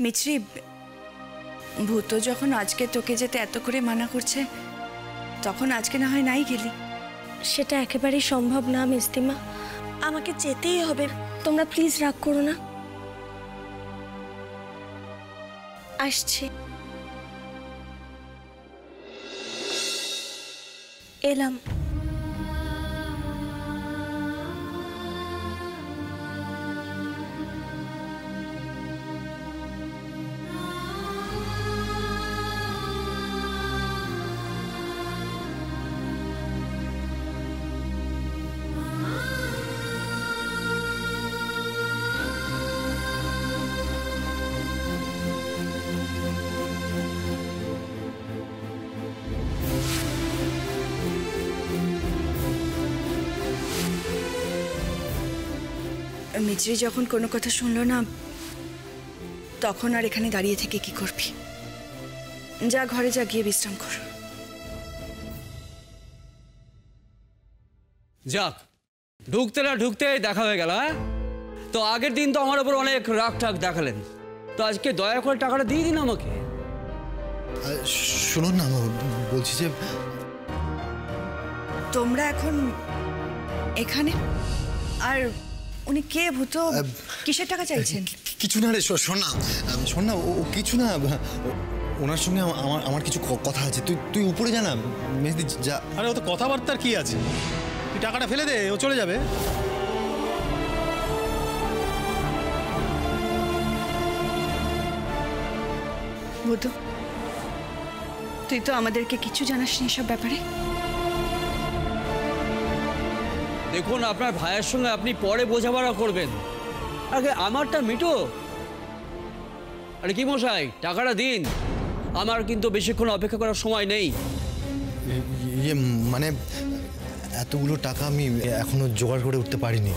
মিছরি, ভূত যখন আজকে তোকে যেতে এত করে মানা করছে, তখন আজকে না হয় নাই গেলি। সেটা একেবারেই সম্ভব না মিস্তিমা, আমাকে যেতেই হবে। তোমরা প্লিজ রাগ করো না। আসছি। এলাম। মিছরি যখন কোনো কথা শুনলো না, তখন আর এখানে দাঁড়িয়ে থেকে কি করবি? যা, ঘরে যা, গিয়ে বিশ্রাম কর। যাক, ঢুকতে না ঢুকতে দেখা হয়ে গেল। হ্যাঁ, তো আগের দিন তো আমার উপর অনেক রাগ টাগ দেখালেন, তো আজকে দয়া করে টাকাটা দিয়ে দিন আমাকে। শুনুন না, বলছি যে তোমরা এখন এখানে, আর উনি কে? ভূত কিসের টাকা চাইছেন? কিছু না রে, শোন না, ও কিছু না, ওনার সঙ্গে আমার কিছু কথা আছে। তুই উপরে যা না মেহেদি, যা। আরে ও তো কথাবার্তার কি আছে, তুই টাকাটা ফেলে দে, ও চলে যাবে। ভূত, তুই তো আমাদেরকে কিছু জানাসনি এসব ব্যাপারে। দেখুন, আপনার ভাইয়ের সঙ্গে আপনি পরে বোঝাপড়া করবেন, আগে আমারটা মিটো। আরে কি মশাই, টাকাটা দিন, আমার কিন্তু বেশিক্ষণ অপেক্ষা করার সময় নেই। ইয়ে মানে এতগুলো টাকা আমি এখনো জোগাড় করে উঠতে পারিনি।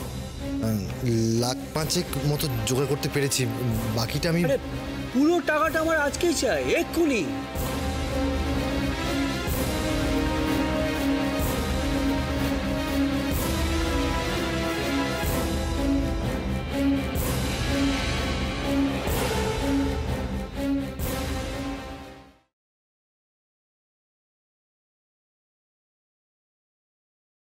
1,05,000 মতো জোগাড় করতে পেরেছি, বাকিটা আমি। পুরো টাকাটা আমার আজকেই চাই, এক্ষুনি।